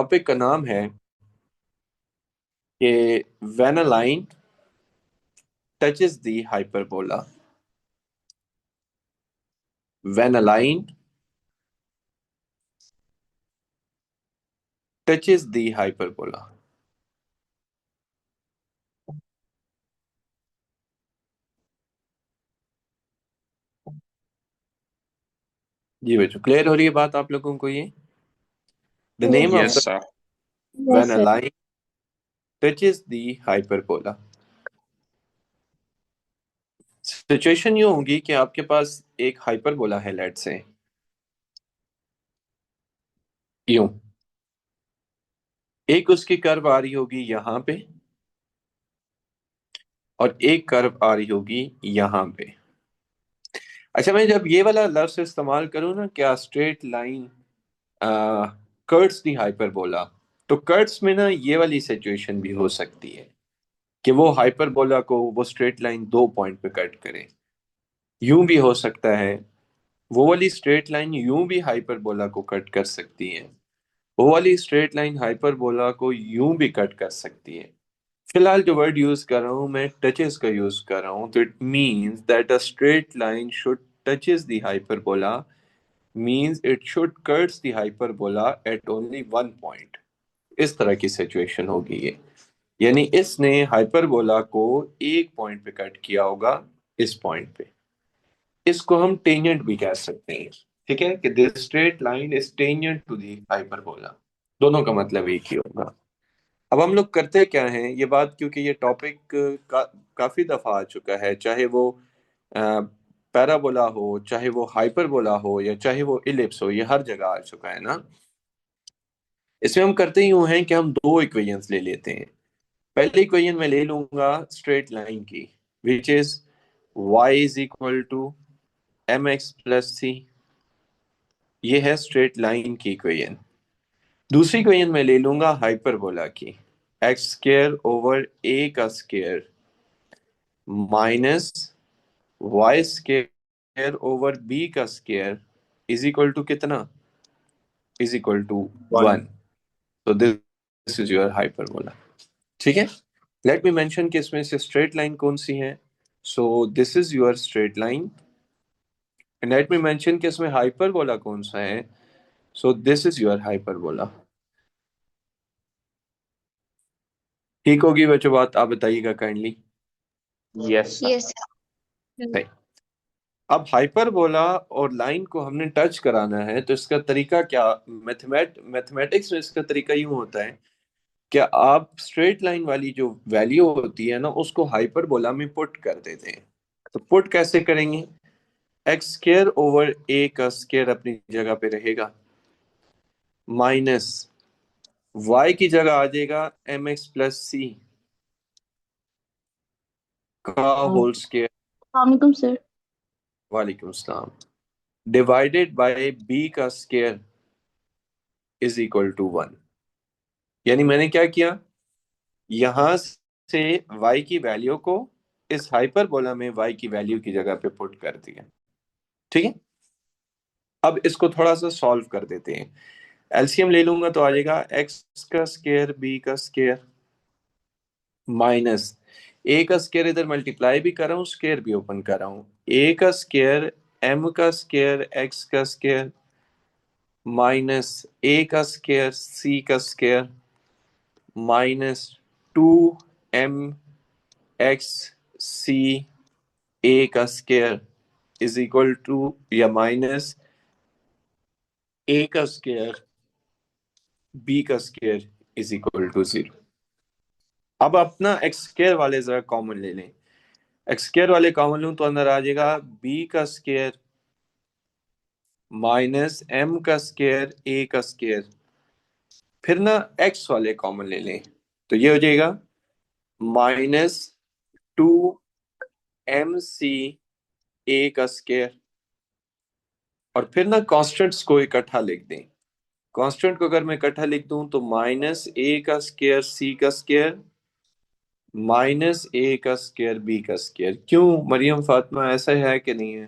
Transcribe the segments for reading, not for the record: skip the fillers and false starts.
Topic का नाम है कि when a line touches the hyperbola. When a line touches the hyperbola. जी बच्चों, क्लियर हो रही है बात आप लोगों को? ये the Yes, name of sir. The Yes, sir. When Yes, a sir. Line touches the hyperbola. Situation यूं होगी कि आपके पास एक हाइपरबोला है, लेट से यूं। एक उसकी कर्व आ रही होगी यहाँ पे, और एक कर्व आ रही होगी यहाँ पे। अच्छा, मैं जब ये वाला लफ्ज इस्तेमाल करूँ ना, क्या स्ट्रेट लाइन कर्ट्स दी हाइपरबोला, तो कर्ट्स में ना ये वाली सिचुएशन भी हो सकती है कि वो हाइपरबोला को वो स्ट्रेट लाइन दो पॉइंट पे कट करे। यूं भी हो सकता है, वो वाली स्ट्रेट लाइन यूं भी हाइपरबोला को कट कर सकती है, वो वाली स्ट्रेट लाइन हाइपरबोला को यूं भी कट कर सकती है। फिलहाल जो वर्ड यूज कर रहा हूं मैं, टचेस का यूज कर रहा हूं, तो it means that a straight line should touches the hyperbola, means it should curves the hyperbola at only one point। इस तरह की सिचुएशन होगी ये, यानी इसने हाइपरबोला को एक पॉइंट पे कट किया होगा, इस पॉइंट पे। इसको हम टेंजेंट भी कह सकते हैं। ठीक है कि this straight line is tangent to the hyperbola. दोनों का मतलब एक ही होगा। अब हम लोग करते क्या हैं ये बात, क्योंकि ये टॉपिक काफी दफा आ चुका है, चाहे वो पैराबोला हो, चाहे वो हाइपरबोला हो, या चाहे वो इलिप्स हो, ये हर जगह आ चुका है ना। इसमें हम करते ही यूं हैं कि हम दो इक्वेशंस ले लेते हैं। पहली इक्वेशन में ले लूंगा स्ट्रेट लाइन की, which is y is equal to M X plus C. ये है स्ट्रेट लाइन की इक्वेशन। दूसरी इक्वेशन में ले लूंगा हाइपरबोला की, एक्स स्क्र ओवर ए का square minus y square over b का स्क्र इज इक्वल टू कितना, is equal to One. One. तो दिस इज योर हाइपरबोला। ठीक है, लेट मी मेंशन कि इसमें से स्ट्रेट लाइन कौन सी है। So this is your straight line, and let me mention कि इसमें हाइपरबोला कौन सा है। So this is your hyperbola. ठीक होगी बच्चों बात? आप बताइएगा kindly. Yes, sir. Yes, sir. सही। अब हाइपरबोला और लाइन को हमने टच कराना है, तो इसका तरीका क्या, मैथमेटिक्स में इसका तरीका यूं होता है कि आप स्ट्रेट लाइन वाली जो वैल्यू होती है ना, उसको हाइपरबोला में पुट कर देते हैं। तो पुट कैसे करेंगे? एक्स स्क्र ओवर ए का स्क्र अपनी जगह पे रहेगा, माइनस वाई की जगह आ जाएगा एम एक्स प्लस सी का होल स्क्र। Assalamualaikum, sir. वालेकुम सलाम। डिवाइडेड बाय बी का square is equal to one. यानी मैंने क्या किया, यहां से y की वैल्यू को इस हाइपरबोला में y की वैल्यू की जगह पे पुट कर दिया। ठीक है, अब इसको थोड़ा सा सॉल्व कर देते हैं। एलसीएम ले लूंगा तो आ जाएगा एक्स का स्क्वायर बी का स्क्वायर माइनस ए का स्क्वायर, इधर मल्टीप्लाई भी कर रहा हूँ, स्क्वायर भी ओपन कर रहा हूँ, ए का स्क्वायर एम का स्क्वायर एक्स का स्क्वायर माइनस ए का स्क्वायर सी का square minus two M X C A का स्क्वायर इज इक्वल टू, या माइनस ए का स्क्वायर बी का square is equal to zero. अब अपना एक्स स्क्वायर वाले जरा कॉमन ले लें। एक्स स्क्वायर वाले कॉमन लूं तो अंदर आ जाएगा बी का स्क्वायर माइनस एम का स्क्वायर ए का स्क्वायर। फिर ना एक्स वाले कॉमन ले लें, तो ये हो जाएगा minus two M C A का स्क्वायर। और फिर ना कॉन्स्टेंट्स को इकट्ठा लिख दें। कांस्टेंट को अगर मैं इकट्ठा लिख दूं तो माइनस ए का स्क्वायर सी का स्क्वायर माइनस ए का स्क्वायर बी का स्क्वायर। क्यों मरियम फातिमा, ऐसा है कि नहीं है?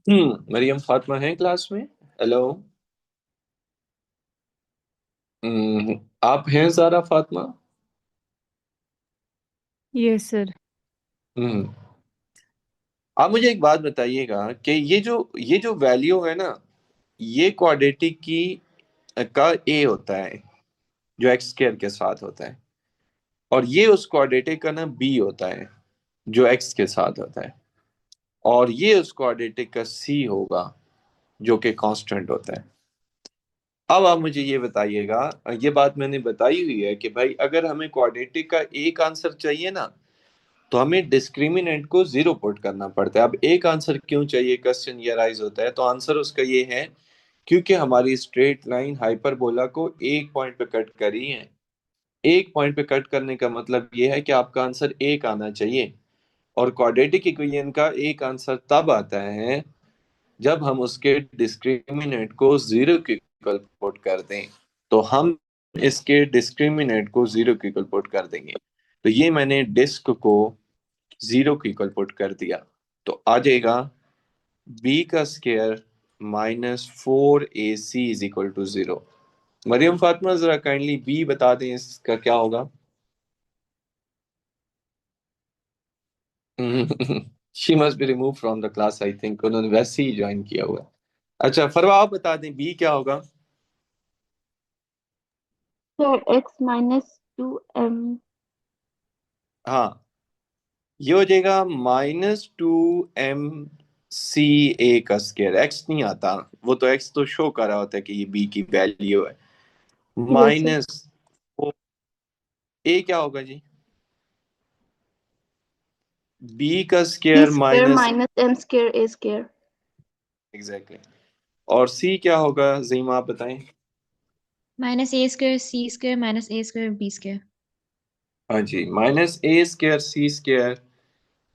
मरियम फातिमा है क्लास में? हेलो। आप हैं ज़ारा फातिमा? Yes sir. हम्म आप मुझे एक बात बताइएगा कि ये जो वैल्यू है ना, ये क्वाड्रेटिक की का ए होता है, जो एक्स स्क्वायर के साथ होता है, और ये उस क्वाड्रेटिक का ना बी होता है, जो एक्स के साथ होता है, और ये उस क्वाड्रेटिक का सी होगा, जो कि कांस्टेंट होता है। अब आप मुझे ये बताइएगा, ये बात मैंने बताई हुई है कि भाई अगर हमें क्वाड्रेटिक का एक आंसर चाहिए ना, तो हमें डिस्क्रिमिनेंट को जीरो पुट करना पड़ता है। अब एक आंसर क्यों चाहिए, क्वेश्चन ये राइज होता है, तो आंसर उसका ये है, क्योंकि हमारी स्ट्रेट लाइन हाइपरबोला को एक पॉइंट पे कट करी है। एक पॉइंट पे कट करने का मतलब ये है कि आपका आंसर एक आना चाहिए, और क्वाड्रेटिक इक्वेशन का एक आंसर तब आता है जब हम उसके डिस्क्रिमिनेंट को जीरो के इक्वल पुट कर दें। तो हम इसके डिस्क्रिमिनेंट को जीरो के इक्वल पुट कर देंगे। तो ये मैंने डिस्क को जीरो के इक्वल पुट कर दिया, तो आ जाएगा बी का square -4ac is equal to zero. Mariam Fatima जरा काइंडली बी बता दें, इसका क्या होगा? She must be remove from the class, I think उन्होंने वैसे ही ज्वाइन किया हुआ है। अच्छा फरवा, आप बता दें बी क्या होगा? Square x minus 2m. हाँ, ये हो जाएगा -2mc का स्क्वायर। एक्स नहीं आता, वो तो एक्स तो शो कर रहा होता है कि ये बी की वैल्यू है। Yes, sir. माइनस ए क्या होगा जी? बी का B square square minus, minus m square a square. Exactly. और सी क्या होगा जीमा, आप बताएं। -a² c² -a² b²। हाँ जी, -a² c²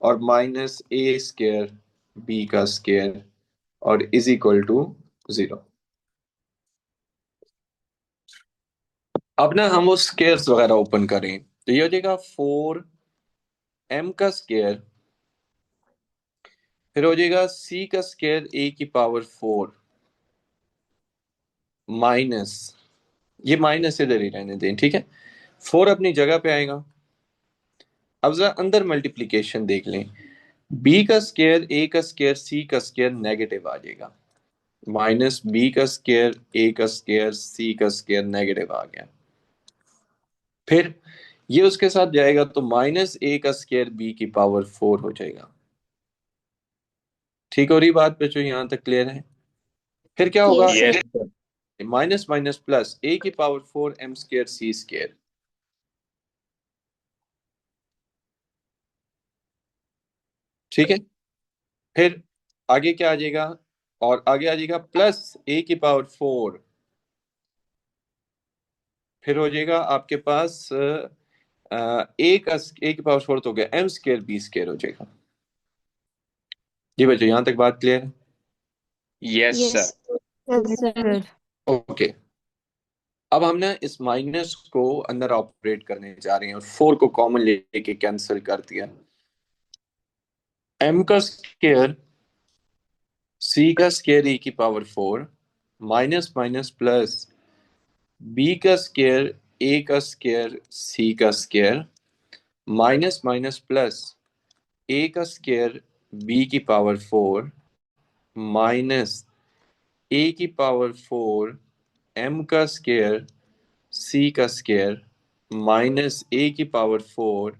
और -a² बी का स्क्वायर, और इज इक्वल टू जीरो। अब ना हम वो स्क्वायर्स वगैरह ओपन करें, तो ये हो जाएगा 4m का स्क्वायर, फिर हो जाएगा c का स्क्वायर a⁴ माइनस, ये माइनस इधर ही रहने दें, ठीक है। 4 अपनी जगह पे आएगा। अब जरा अंदर मल्टीप्लीकेशन देख लें, b का स्क्वायर a का स्क्वायर c का स्क्वायर नेगेटिव आ जाएगा, माइनस b का स्क्वायर a का स्क्वायर c का स्क्वायर नेगेटिव आ गया। फिर ये उसके साथ जाएगा तो -a² b⁴ हो जाएगा। ठीक हो रही बात बच्चों, यहाँ तक क्लियर है? फिर क्या होगा? Yes, sir. Minus minus plus a⁴ m² c²। ठीक है। फिर आगे क्या आ जाएगा? और आगे आ जाएगा प्लस a⁴, फिर हो जाएगा आपके पास a⁴ तो हो गया m² b² हो जाएगा। जी बच्चों, यहाँ तक बात क्लियर है? Yes sir. Yes. Yes, yes sir. Sir. Okay. अब हम ना इस माइनस को अंदर ऑपरेट करने जा रहे हैं, और 4 को कॉमन लेके कैंसिल कर दिया। m का स्क्वायर c का square a⁴ minus minus plus b का स्क्वायर a का स्क्वायर c का square minus minus plus a का square b⁴ minus a⁴ m का स्क्वायर c का स्क्वायर माइनस a⁴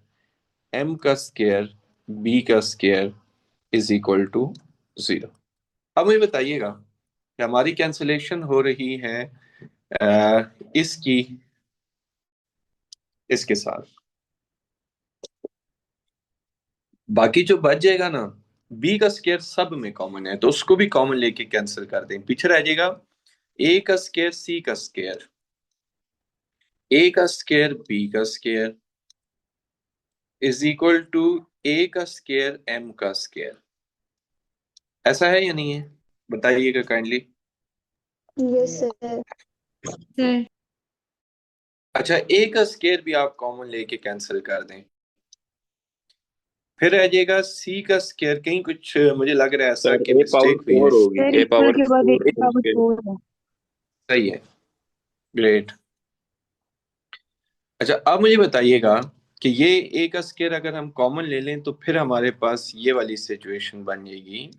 m का स्क्वायर b का square is equal to zero. अब मुझे बताइएगा कि हमारी कैंसिलेशन हो रही है इसकी इसके साथ, बाकी जो बच जाएगा ना, बी का स्क्वायर सब में कॉमन है, तो उसको भी कॉमन लेके कैंसिल कर दें। पीछे रह जाएगा ए का स्क्वायर सी का स्क्वायर, ए का स्क्वायर बी का स्क्वायर इज इक्वल टू ए का स्क्वायर एम का स्क्वायर। ऐसा है या नहीं है, बताइएगा काइंडली। Yes, sir. सर अच्छा, ए का स्क्वायर भी आप कॉमन लेके कैंसिल कर दें, फिर रह जाएगा सी का स्क्वायर। कहीं कुछ मुझे लग रहा है ऐसा सर कि ए पावर मिस्टेक हुई है। 4 होगी, सर ए इक्वल पावर के बाद 4 एक पावर फोर है। सही है, ग्रेट। अच्छा अब मुझे बताइएगा कि ये ए का स्क्वायर अगर हम कॉमन ले लें तो फिर हमारे पास ये वाली सिचुएशन बन जाएगी,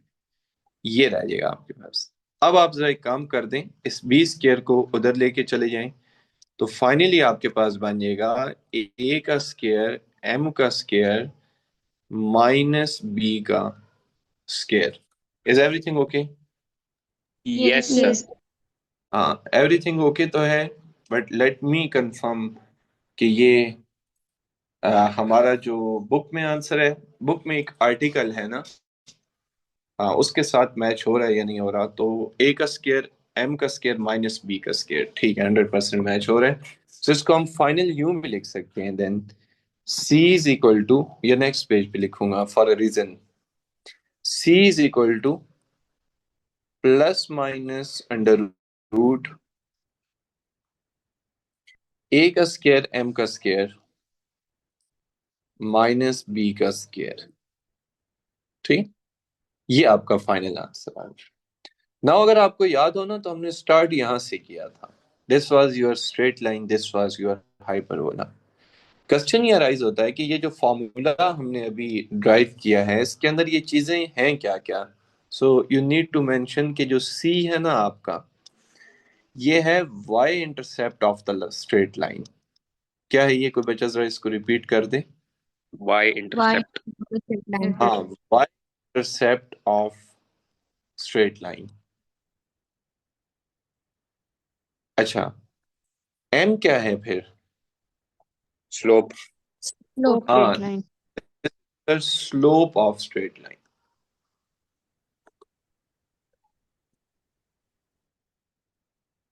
ये रह जाएगा आपके पास। अब आप जरा एक काम कर दें, इस बी स्क्वायर को उधर लेके चले जाएं, तो फाइनली आपके पास बन जाएगा ए का स्क्वायर एम का स्क्वायर माइनस बी का square. Is everything okay? Yes Yes, sir. yes. हाँ एवरीथिंग ओके तो है, बट लेट मी कंफर्म कि ये हमारा जो बुक में आंसर है, बुक में एक आर्टिकल है ना, हाँ उसके साथ मैच हो रहा है या नहीं हो रहा। तो ए का स्क्वायर एम का स्क्वायर माइनस बी का स्क्वायर, ठीक है, 100% मैच हो रहा है। तो इसको हम फाइनल यूं भी लिख सकते हैं, then C is equal to, या नेक्स्ट पेज पे लिखूंगा for a reason, C is equal to plus minus under root A का स्क्वायर एम का स्क्वायर माइनस बी का स्क्वायर। ठीक, ये आपका फाइनल आंसर है। नाउ अगर आपको याद हो ना, तो हमने स्टार्ट यहां से किया था, this was your straight line, this was your hyperbola. Question ये अराइज होता है कि ये जो फॉर्मूला हमने अभी ड्राइव किया है, इसके अंदर ये चीजें हैं क्या क्या। So you need to mention कि जो सी है ना आपका, ये है Y intercept of the straight line. क्या है ये, कोई बच्चा जरा इसको रिपीट कर दे। Y Y intercept. line. हाँ, Y intercept of straight line. अच्छा, एम क्या है फिर? स्लोप। Slope. हाँ, Straight line. Slope of straight line.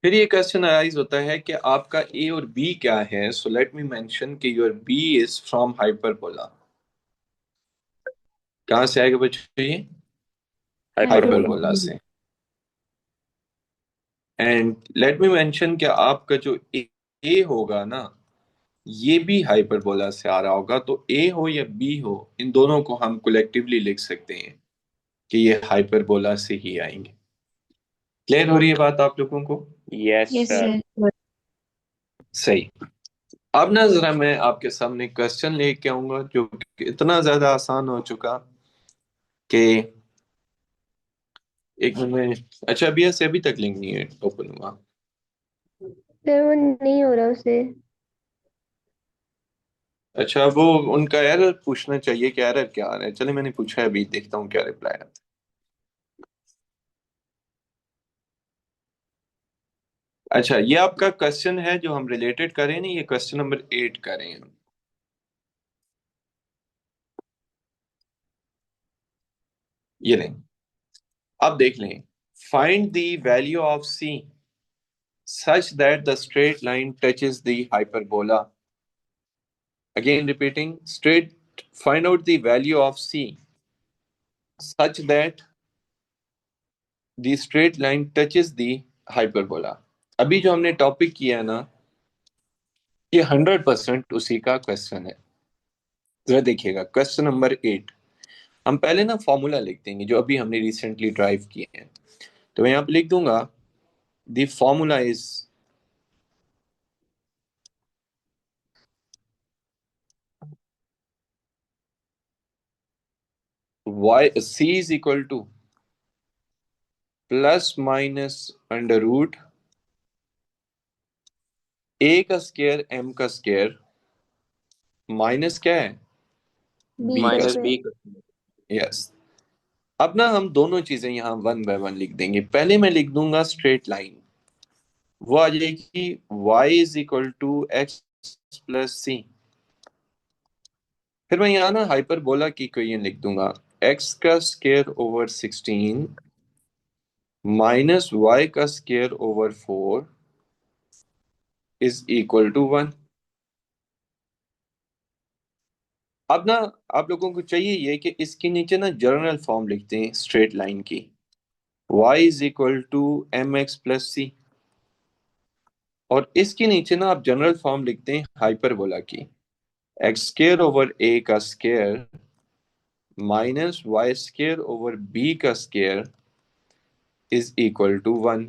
फिर ये क्वेश्चन अराइज होता है कि आपका ए और बी क्या है। सो लेट मी मेंशन कि your b is from hyperbola. कहां से आएगा बच्चों ये? हाइपरबोला। हाइपरबोला से। एंड लेट मी मेंशन कि आपका जो ए होगा ना, ये भी हाइपरबोला से आ रहा होगा। तो ए हो या बी हो, इन दोनों को हम कलेक्टिवली लिख सकते हैं कि ये हाइपरबोला से ही आएंगे। क्लियर हो रही है बात आप लोगों को? Yes Yes, sir. sir. सही। अब ना जरा मैं आपके सामने क्वेश्चन लेके आऊंगा जो कि इतना ज्यादा आसान हो चुका कि एक मिनट। अच्छा अभी से अभी तक लिंक नहीं है ओपन हुआ। सर वो नहीं हो रहा उसे। अच्छा वो उनका एरर पूछना चाहिए कि एरर क्या आ रहा है। चलिए मैंने पूछा है, अभी देखता हूँ क्या रिप्लाई आता है। अच्छा ये आपका क्वेश्चन है जो हम रिलेटेड करें ना, ये क्वेश्चन नंबर 8 करें हम। ये नहीं, अब देख लें। Find the value of c such that the straight line touches the hyperbola. Again repeating, straight, find out the value of C such that the straight line touches the hyperbola. अभी जो हमने टॉपिक किया है ना, ये 100% उसी का question है। जरा देखिएगा क्वेश्चन नंबर 8। हम पहले ना फॉर्मूला लिख देंगे जो अभी हमने रिसेंटली ड्राइव किए हैं। तो मैं यहाँ पे लिख दूंगा the formula is y c is equal to plus minus under root A का स्क्वायर एम का स्क्वायर माइनस क्या है? बी बी का का माइनस बी। स्क्वायर। यस। अब ना हम दोनों चीजें यहां वन बाय वन लिख देंगे। पहले मैं लिख दूंगा स्ट्रेट लाइन, वो आ जाएगी y is equal to X plus C. फिर मैं यहाँ ना हाइपरबोला की इक्वेशन लिख दूंगा, x का स्क्वायर ओवर 16 माइनस y का square over 4 is equal to 1। अब ना आप लोगों को चाहिए ये कि इसके नीचे ना जनरल फॉर्म लिखते हैं स्ट्रेट लाइन की, y is equal to M X plus C. और इसके नीचे ना आप जनरल फॉर्म लिखते हैं हाइपरबोला की, एक्स स्क्वायर ओवर ए का square minus y square over b का स्केयर इज इक्वल टू 1।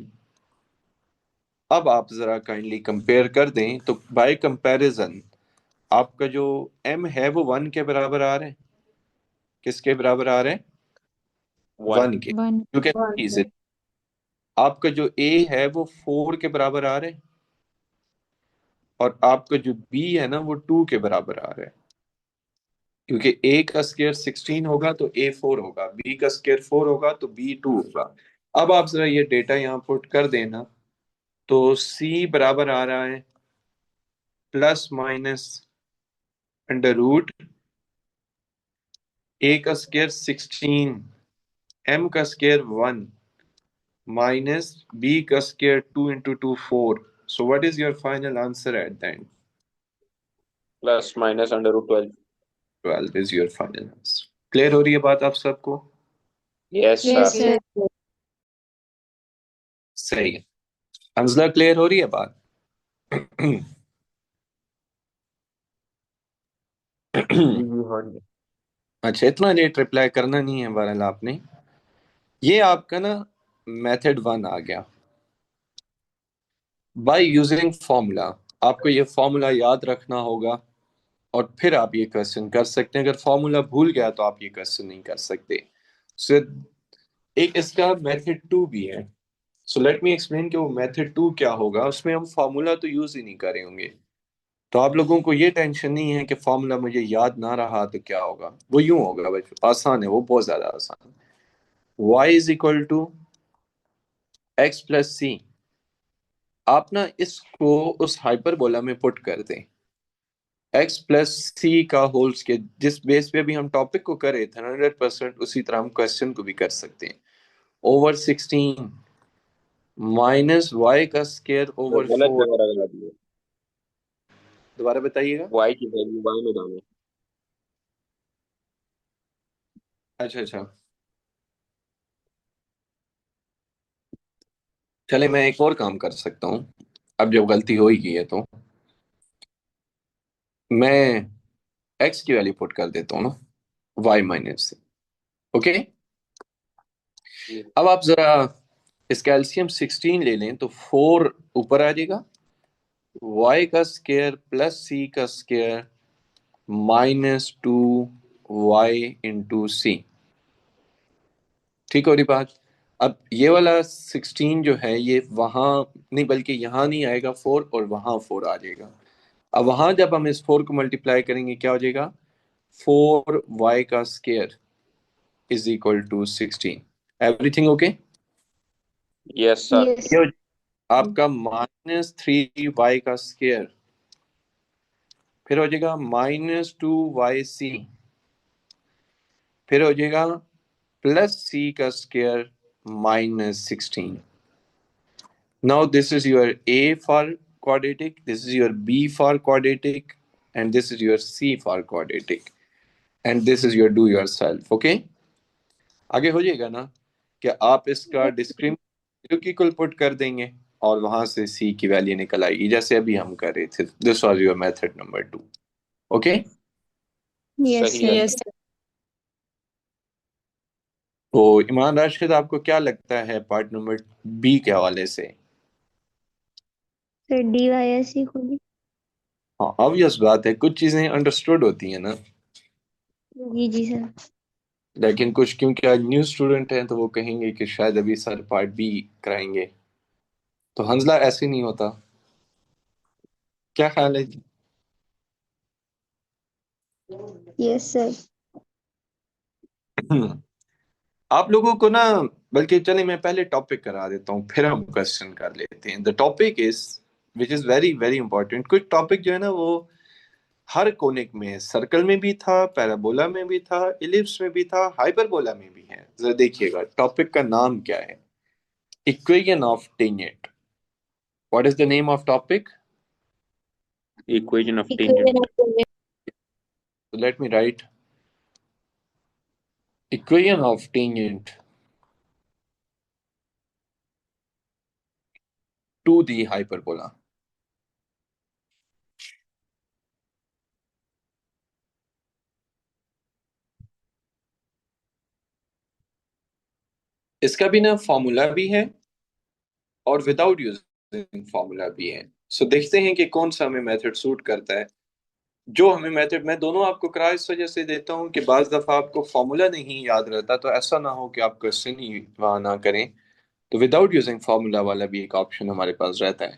अब आप जरा काइंडली कंपेयर कर दें तो बाय कंपैरिजन आपका जो m है वो 1 के बराबर आ रहे हैं। किसके बराबर आ रहे हैं? 1 के। 1 यू कैन इज इट। आपका जो a है वो 4 के बराबर आ रहे हैं और आपका जो b है ना वो 2 के बराबर आ रहा है। क्योंकि a का स्केयर 16 होगा तो a 4 होगा, b का स्केयर 4 होगा तो b 2 होगा। अब आप जरा ये डेटा यहाँ पुट कर देना तो c बराबर आ रहा है plus minus under root a का स्केयर 16, m का स्केयर 1 minus b का square 2 into 2 4. So what is your final answer at the end? Plus minus under root 12। 12 is your final answer. Clear हो रही है बात आप सबको? Yes yes sir. सर सही है। हंसला क्लियर हो रही है बात? अच्छा, इतना लेट रिप्लाई करना नहीं है बहरहाल आपने। ये आपका ना मेथड 1 आ गया। बाय यूजिंग फॉर्मूला, आपको ये फॉर्मूला याद रखना होगा और फिर आप ये क्वेश्चन कर सकते हैं। अगर फॉर्मूला भूल गया तो आप ये क्वेश्चन नहीं कर सकते। सो एक इसका मेथड 2 भी है। सो लेट मी एक्सप्लेन कि वो मेथड 2 क्या होगा। उसमें हम फॉर्मूला तो यूज ही नहीं करे होंगे, तो आप लोगों को ये टेंशन नहीं है कि फॉर्मूला मुझे याद ना रहा तो क्या होगा। वो यूं होगा बच्चों, आसान है, वो बहुत ज्यादा आसान है। y is equal to X plus C. आप ना इसको उस हाइपरबोला में पुट कर दें, x प्लस सी का होल्स के जिस बेस पे भी हम टॉपिक को करे थे 100% उसी तरह हम क्वेश्चन को भी कर सकते हैं। ओवर 16 माइनस वाई का स्केयर ओवर गलत 4। जगह लगा दिए। दोबारा बताइएगा। वाई की वैल्यू वाई में डालो। अच्छा अच्छा, चले मैं एक और काम कर सकता हूँ। अब जब गलती हो ही गई है तो मैं x की वैल्यू पुट कर देता हूँ ना, y माइनस से। ओके, अब आप जरा इसका एलसीएम 16 ले लें तो 4 ऊपर आ जाएगा, y का स्केयर प्लस c का स्केयर -2y इंटू सी। ठीक हो रही बात? अब ये वाला 16 जो है ये वहां नहीं बल्कि यहाँ नहीं आएगा 4 और वहां 4 आ जाएगा। अब वहां जब हम इस 4 को मल्टीप्लाई करेंगे क्या हो जाएगा? 4y का square is equal to 16। Everything okay? Yes sir. Yes. ये हो आपका -3y का स्केयर, फिर हो जाएगा -2yc, फिर हो जाएगा प्लस c का square -16। Now this is your A for quadratic, this is your B for quadratic, and this is your C for quadratic, and this is your do yourself. Okay? आगे हो जाएगा ना कि आप इसका डिस्क्रिमिनेंट पुट कर देंगे और वहां से C की वैल्यू निकल आएगी जैसे अभी हम कर रहे थे। This was your method number 2। Okay, yes सही है। सर। यस तो ईमान राशिद आपको क्या लगता है पार्ट नंबर बी के हवाले से? Sir D Y S C होगी। हाँ, ऑब्वियस बात है, कुछ चीजें अंडरस्टूड होती हैं ना, जी जी सर। लेकिन कुछ क्योंकि आज न्यू स्टूडेंट हैं तो वो कहेंगे कि शायद अभी सर पार्ट बी कराएंगे। तो हंजला ऐसे नहीं होता, क्या ख्याल है जी? Yes sir. आप लोगों को ना, बल्कि चलिए मैं पहले टॉपिक करा देता हूँ फिर हम क्वेश्चन कर लेते हैं। The topic is which is very very important. कुछ टॉपिक जो है ना वो हर कोनिक में है, सर्कल में भी था, पैराबोला में भी था, इलिप्स में भी था, हाइपरबोला में भी है। जरा देखिएगा टॉपिक का नाम क्या है। Equation of tangent. What is the name of topic? Equation of tangent. Equation of let me right equation of tangent to the hyperbola. इसका भी ना फॉर्मूला भी है और विदाउट यूजिंग फॉर्मूला भी है। सो देखते हैं कि कौन सा हमें मेथड सूट करता है। जो हमें मेथड, मैं दोनों आपको किराए इस वजह से देता हूँ कि बाज दफा आपको फॉर्मूला नहीं याद रहता, तो ऐसा ना हो कि आप क्वेश्चन ही वहां ना करें। तो विदाउट यूजिंग फॉर्मूला वाला भी एक ऑप्शन हमारे पास रहता है।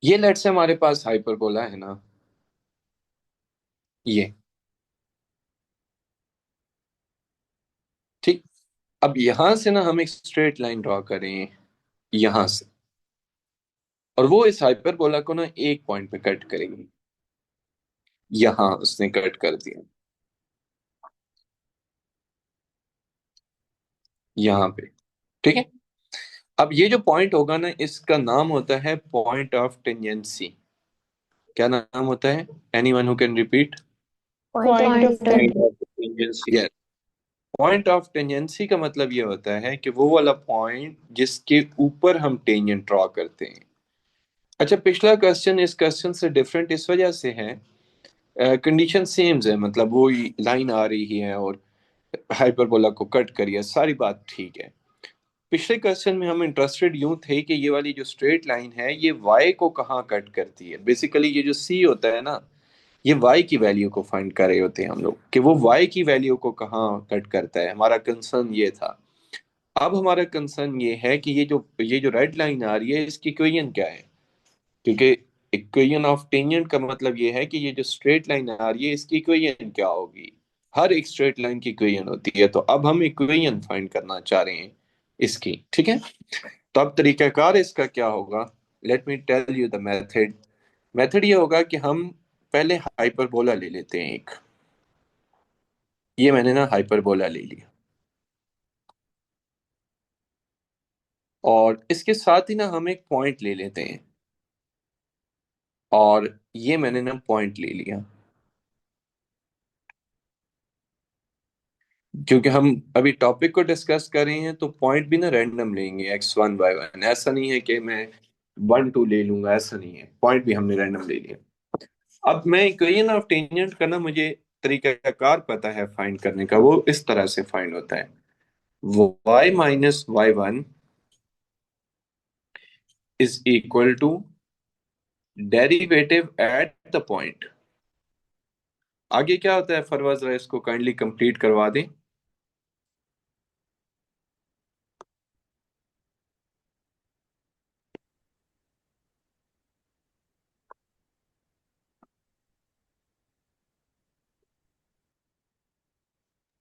ये लेट से हमारे पास हाइपरबोला है ना, ये ठीक। अब यहां से ना हम एक स्ट्रेट लाइन ड्रॉ करें यहां से, और वो इस हाइपरबोला को ना एक पॉइंट पे कट करेंगे। यहां उसने कट कर दिया, यहां पे, ठीक है। अब ये जो पॉइंट होगा ना, इसका नाम होता है पॉइंट ऑफ टेंजेंसी। क्या नाम होता है? Anyone who can repeat? Point of Point of tangency. Yes, point of tangency का मतलब ये होता है कि वो वाला पॉइंट जिसके ऊपर हम टेंजेंट ड्रॉ करते हैं। अच्छा, पिछला क्वेश्चन इस क्वेश्चन से डिफरेंट इस वजह से है, कंडीशन सेम है, मतलब वो लाइन आ रही है और हाइपरबोला को कट करिए, सारी बात ठीक है। पिछले क्वेश्चन में हम इंटरेस्टेड यूं थे कि ये वाली जो स्ट्रेट लाइन है ये y को कहाँ कट करती है। बेसिकली ये जो c होता है ना, ये y की वैल्यू को फाइंड कर रहे होते हैं हम लोग कि वो y की वैल्यू को कहाँ कट करता है। हमारा कंसर्न ये था। अब हमारा कंसर्न ये है कि ये जो रेड लाइन आ रही है इसकी इक्वेशन क्या है, क्योंकि इक्वेशन ऑफ टेंजेंट का मतलब ये है कि ये जो स्ट्रेट लाइन आ रही है इसकी इक्वेशन क्या होगी। हर एक स्ट्रेट लाइन की इक्वेशन होती है, तो अब हम इक्वेशन फाइंड करना चाह रहे हैं इसकी, ठीक है। तो अब तरीकाकार इसका क्या होगा, let me tell you the method. Method ये होगा कि हम पहले हाइपरबोला ले लेते हैं एक। ये मैंने ना हाइपरबोला ले लिया, और इसके साथ ही ना हम एक पॉइंट ले लेते हैं, और ये मैंने ना पॉइंट ले लिया। क्योंकि हम अभी टॉपिक को डिस्कस कर रहे हैं तो पॉइंट भी ना रैंडम लेंगे, x1 y1। ऐसा नहीं है कि मैं 1 2 ले लूंगा, ऐसा नहीं है, पॉइंट भी हमने रैंडम ले लिया। अब मैं इक्वेशन ऑफ टेंजेंट का ना मुझे तरीकाकार पता है फाइंड करने का। वो इस तरह से फाइंड होता है, वो y-y1 is equal to derivative at the point. आगे क्या होता है फरवा, जरा इसको काइंडली कंप्लीट करवा दें।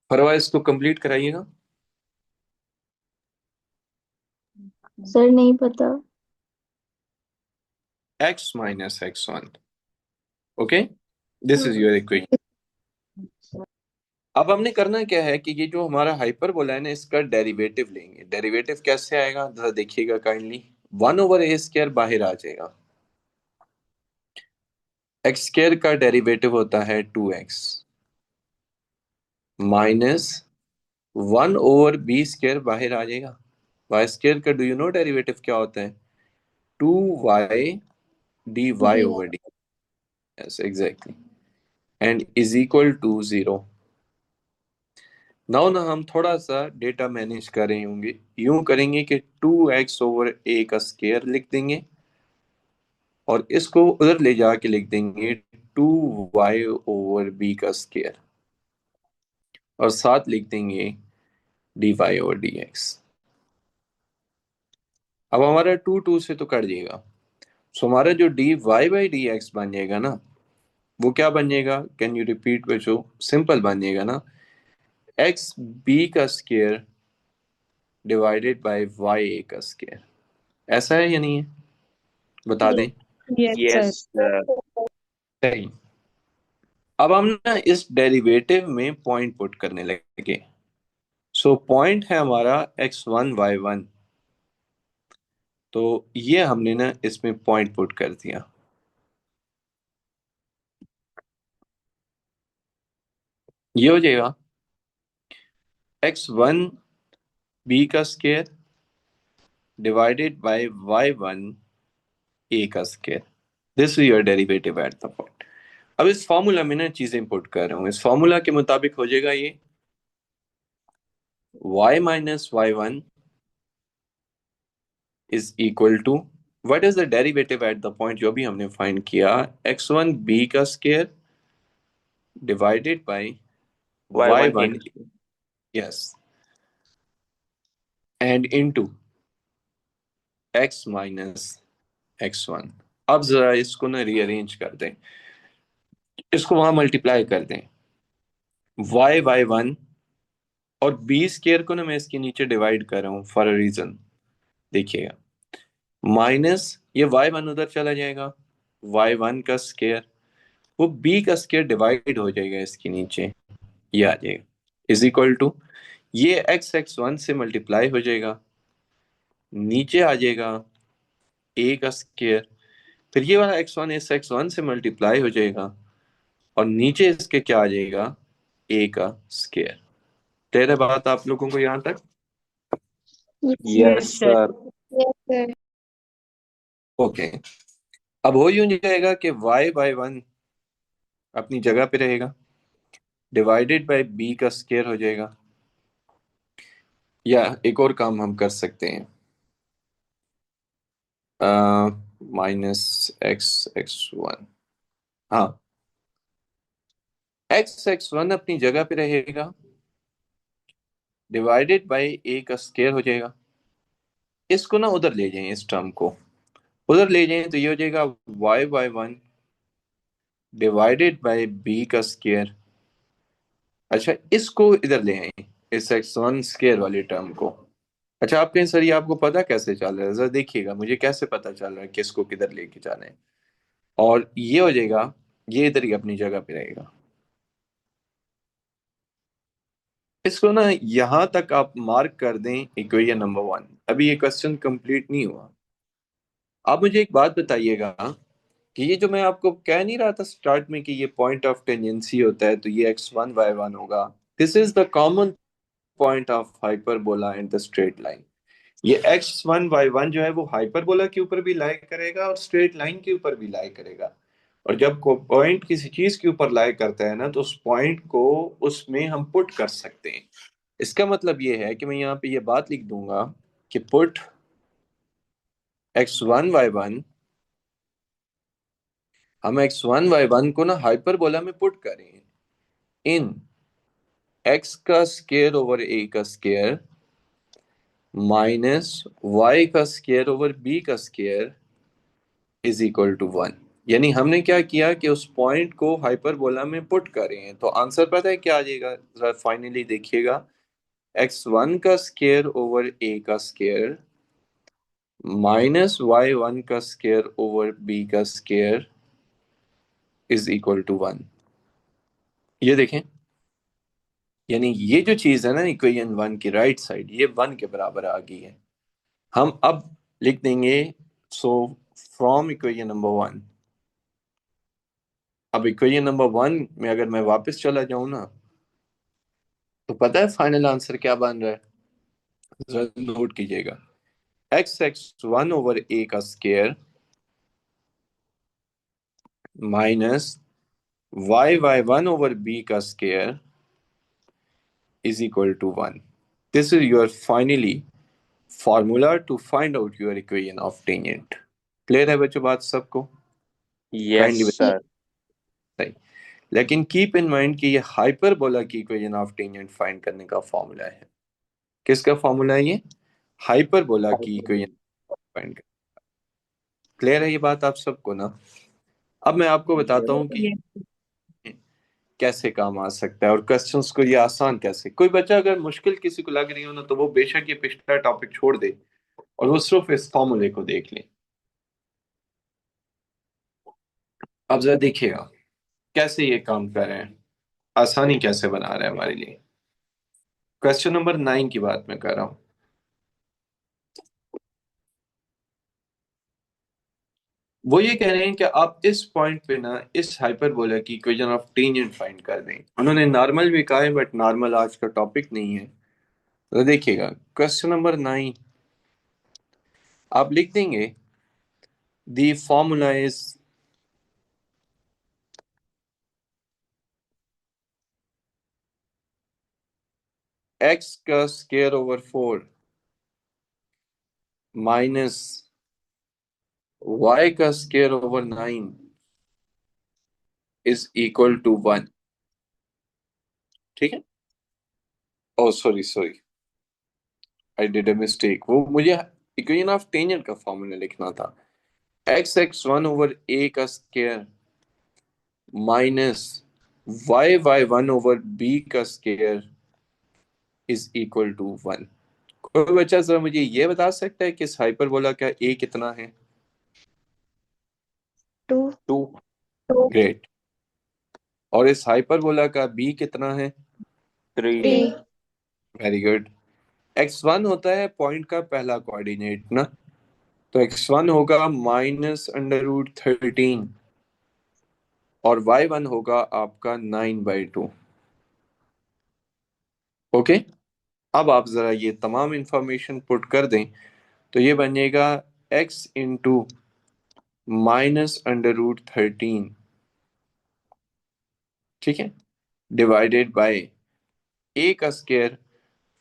फरवा इसको कंप्लीट कराइएगा। सर नहीं पता। x minus x1, okay, this is your equation. अब हमने करना क्या है कि ये जो हमारा हाइपरबोला है ना, इसका डेरिवेटिव लेंगे। डेरिवेटिव कैसे आएगा जरा देखिएगा काइंडली। 1/a² बाहर आ जाएगा। x² का डेरिवेटिव होता है 2x, माइनस 1/b² बाहर आ जाएगा। y² का डू यू नो डेरिवेटिव क्या होता है? 2y dy d over d. Yes exactly, and is equal to 0। Now ना हम थोड़ा सा डेटा मैनेज कर रहे होंगे, यूं करेंगे कि 2x/a का स्केयर लिख देंगे, और इसको उधर ले जाके लिख देंगे 2y/b का स्केयर, और साथ लिख देंगे dy/dx। अब हमारा 2 से तो कट जाएगा, सो हमारा जो dy/dx बन जाएगा ना, वो क्या बन जाएगा? कैन यू रिपीट बच्चों? सिंपल बन जाएगा ना, xb का स्केयर डिवाइडेड बाय y का स्केयर। ऐसा है या नहीं है, बता दें। Yes, sir. सही। अब हम ना इस डेरिवेटिव में पॉइंट पुट करने लगे। सो पॉइंट है हमारा x1 y1, तो ये हमने ना इसमें पॉइंट पुट कर दिया। ये हो जाएगा x1 b का square divided by y1 a का square. This is your derivative at the point. अब इस फॉर्मूला में ना चीजें पुट कर रहा हूं, इस फॉर्मूला के मुताबिक हो जाएगा ये। y minus y1 is equal to, what is the derivative at the point जो भी हमने फाइंड किया, x1 b का square divided by Y1 y1, into yes, and into x minus x1। अब जरा इसको ना रीअरेंज कर दें, इसको वहां मल्टीप्लाई कर दें, y1 और b स्केयर को ना मैं इसके नीचे डिवाइड कर रहा हूँ फॉर अ रीजन। देखिएगा, माइनस ये y1 उधर चला जाएगा, y1 का स्केयर, वो b का स्केयर डिवाइड हो जाएगा इसके नीचे, ये आ जाएगा, इज इक्वल टू, ये x1 से मल्टीप्लाई हो जाएगा, नीचे आ जाएगा a का स्केयर, फिर ये वाला x1 इस x1 से मल्टीप्लाई हो जाएगा और नीचे इसके क्या आ जाएगा, a का स्केयर। क्लियर है बात आप लोगों को यहाँ तक? yes sir Yes, sir. Okay. अब हो यूं जाएगा कि y/1 अपनी जगह पे रहेगा, डिवाइडेड बाय b का स्केयर हो जाएगा, या एक और काम हम कर सकते हैं, माइनस x(x1), हाँ, x(x1) अपनी जगह पे रहेगा, डिवाइडेड बाय a का स्केयर हो जाएगा। इसको ना उधर ले जाएं, इस टर्म को उधर ले जाएं तो ये हो जाएगा y/1 डिवाइडेड बाय b का स्केयर। अच्छा, इसको इधर ले आए, इस x1 स्केयर वाले टर्म को। अच्छा, आप कहें सर ये आपको पता कैसे चल रहा है, जरा देखिएगा मुझे कैसे पता चल रहा है किसको किधर लेके जाना है। और ये हो जाएगा, ये इधर ही अपनी जगह पे रहेगा। इसको ना यहां तक आप मार्क कर दें इक्वेशन नंबर 1। अभी ये क्वेश्चन कंप्लीट नहीं हुआ। आप मुझे एक बात बताइएगा कि ये जो मैं आपको कह नहीं रहा था स्टार्ट में कि ये पॉइंट ऑफ टेंजेंसी होता है, तो ये x1 y1 होगा, this is the common point of hyperbola and the straight line. ये x1 y1 जो है वो हाइपरबोला के ऊपर भी लाई करेगा और स्ट्रेट लाइन के ऊपर भी लाई करेगा। और जब को पॉइंट किसी चीज के ऊपर लाई करता है ना, तो उस पॉइंट को उसमें हम पुट कर सकते हैं। इसका मतलब ये है कि मैं यहाँ पे ये बात लिख दूंगा कि पुट x1 y1, हम x1 y1 को ना हाइपरबोला में पुट करें इन x का स्केयर ओवर a का स्केयर माइनस y का स्केयर ओवर b का स्केयर इज इक्वल टू 1। यानी हमने क्या किया कि उस पॉइंट को हाइपरबोला में पुट करें, तो आंसर पता है क्या आ जाएगा, जरा फाइनली देखिएगा, x1 का स्केयर ओवर a का स्केयर माइनस y1 का स्केयर ओवर b का स्केयर इज इक्वल टू 1। ये देखें, यानी ये जो चीज है ना इक्वेशन 1 की राइट साइड, ये 1 के बराबर आ गई है। हम अब लिख देंगे, सो फ्रॉम इक्वेशन नंबर 1, अब इक्वेशन नंबर 1 में अगर मैं वापस चला जाऊं ना, तो पता है फाइनल आंसर क्या बन रहा है, जरा नोट कीजिएगा, x(x1) ओवर a का square minus y(y1) over b का square is equal to 1। This is your finally formula to find out your equation of tangent. Clear है बच्चों बात सबको? yes काइंडली sir सही। लेकिन कीप इन माइंड कि ये हाइपरबोला की इक्वेशन ऑफ टेंजेंट फाइंड करने का फॉर्मूला है। किसका फॉर्मूला है ये? हाइपरबोला की इक्वेशन फाइंड कर। क्लियर है ये बात आप सबको ना? अब मैं आपको बताता हूँ कि कैसे काम आ सकता है और क्वेश्चंस को ये आसान कैसे, कोई बच्चा अगर मुश्किल किसी को लग रही हो ना, तो वो बेशक ये पिछला टॉपिक छोड़ दे और वो सिर्फ इस फॉर्मूले को देख ले। अब जरा देखिएगा कैसे ये काम कर रहे हैं, आसानी कैसे बना रहे हैं हमारे लिए। क्वेश्चन नंबर 9 की बात मैं कर रहा हूँ। वो ये कह रहे हैं कि आप इस पॉइंट पे ना इस हाइपरबोला की इक्वेशन ऑफ टेंजेंट फाइंड कर दें। उन्होंने नॉर्मल भी कहा है, बट नॉर्मल आज का टॉपिक नहीं है। तो देखिएगा क्वेश्चन नंबर 9 आप लिख देंगे, द फॉर्मूला इज x का स्क्वायर ओवर 4 माइनस y का square over 9 is equal to 1। ठीक है। Oh sorry sorry, I did a mistake. वो मुझे इक्वेशन ऑफ टेंजेंट का फॉर्मूला लिखना था। x1 ओवर a का square minus y1 over b का स्क्वायर इज इक्वल टू 1। कोई बच्चा जरा मुझे ये बता सकता है कि इस हाइपरबोला का a कितना है? 2 2। ग्रेट। और इस हाइपरबोला का b कितना है? 3 3 वेरी गुड। x1 होता है पॉइंट का पहला कोऑर्डिनेट ना, तो x1 होगा -√13 और y1 होगा आपका 9/2। ओके। अब आप जरा ये तमाम इंफॉर्मेशन पुट कर दें तो ये बनेगा x इंटू -√13, ठीक है, डिवाइडेड बाय a का स्क्वायर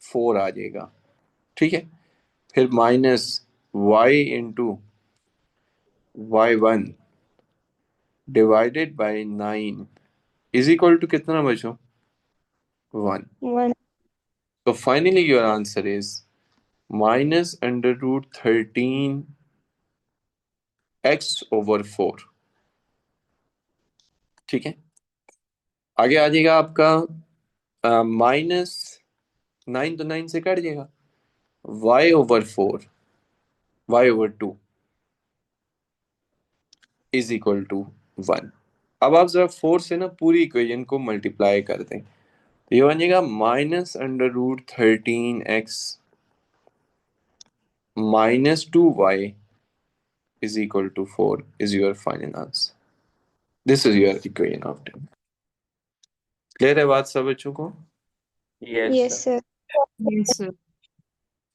4 आ जाएगा। ठीक है। फिर minus y into y1 divided by 9 is equal to कितना बचो? 1। 1 So finally your answer is -√13 x over 4। ठीक है। आगे आ जाएगा आपका -9 तो 9 से कट जाएगा, y/2 इज इक्वल टू 1। अब आप जरा 4 से ना पूरी इक्वेशन को मल्टीप्लाई कर दें तो ये बन जाएगा -√13x -2y is equal to 4 is your final answer. This is your equation of time. Clear है बात सब बच्चों को? yes yes sir sir Yes, sir.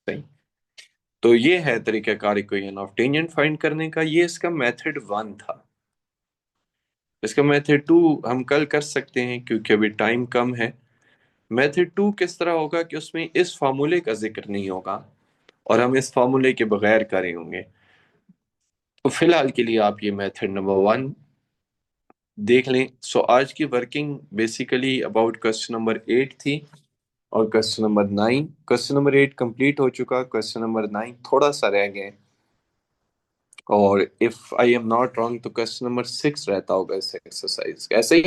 सही। तो ये है तरीकाकार इक्वेशन ऑफ टेंजेंट फाइंड करने का। ये इसका मेथड 1 था। इसका मेथड 2 हम कल कर सकते हैं क्योंकि अभी टाइम कम है। मेथड 2 किस तरह होगा कि उसमें इस फार्मूले का जिक्र नहीं होगा और हम इस फार्मूले के बगैर करे होंगे। तो फिलहाल के लिए आप ये मेथड नंबर 1 देख लें। सो आज की working basically about question number 8 थी और question number 9। Question number 8 complete हो चुका, क्वेश्चन नंबर 9 थोड़ा सा रह गए और if I am not wrong तो क्वेश्चन नंबर 6 रहता होगा इस एक्सरसाइज। ऐसे ही